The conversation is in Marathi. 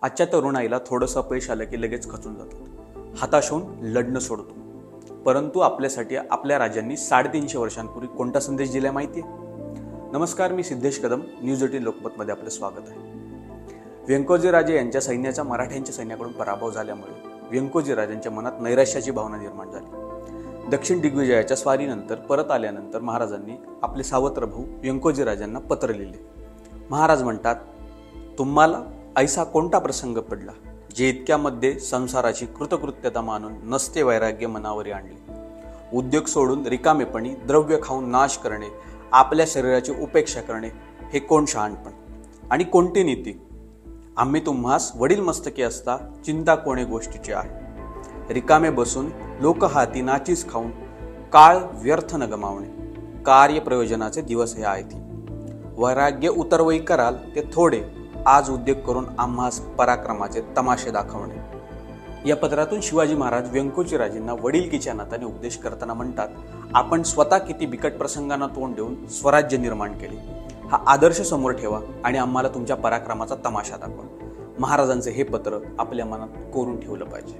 आजच्या तरुणाईला थोडंसं अपयश आलं की लगेच खचून जातात, हताश होऊन लढणं सोडतो. परंतु आपल्यासाठी आपल्या राजांनी 350 वर्षांपूर्वी कोणता संदेश दिलाय माहिती आहे? नमस्कार, मी सिद्धेश कदम. न्यूज 18 लोकमतमध्ये आपलं स्वागत आहे. व्यंकोजी राजे यांच्या सैन्याचा मराठ्यांच्या सैन्याकडून पराभव झाल्यामुळे व्यंकोजी राजांच्या मनात नैराश्याची भावना निर्माण झाली. दक्षिण दिग्विजयाच्या स्वारीनंतर परत आल्यानंतर महाराजांनी आपले सावत्र भाऊ व्यंकोजी राजांना पत्र लिहिले. महाराज म्हणतात, तुम्हाला ऐसा कोणता प्रसंग पडला जे इतक्यामध्ये संसाराची कृतकृत्यता मानून नसते वैराग्य मनावरी आणले. उद्योग सोडून रिकामेपणी द्रव्य खाऊन नाश करणे, आपल्या शरीराची उपेक्षा करणे, हे कोण शहाणपण आणि कोणती नीती? आम्ही तुम्हास वडील मस्तकी असता चिंता कोणे गोष्टीची आहे. रिकामे बसून लोक हाती नाचीस खाऊन काळ व्यर्थ न गमावणे. कार्य प्रयोजनाचे दिवस हे आहेत. वैराग्य उतरवई कराल ते थोडे, आज उद्योग करून आम्हास पराक्रमाचे तमाशे दाखवणे. या पत्रातून शिवाजी महाराज व्यंकोजी राजेंना वडीलकीच्या नात्याने उपदेश करताना म्हणतात, आपण स्वतः किती बिकट प्रसंगांना तोंड देऊन स्वराज्य निर्माण केले, हा आदर्श समोर ठेवा आणि आम्हाला तुमच्या पराक्रमाचा तमाशा दाखवा. महाराजांचे हे पत्र आपल्या मनात कोरून ठेवलं पाहिजे.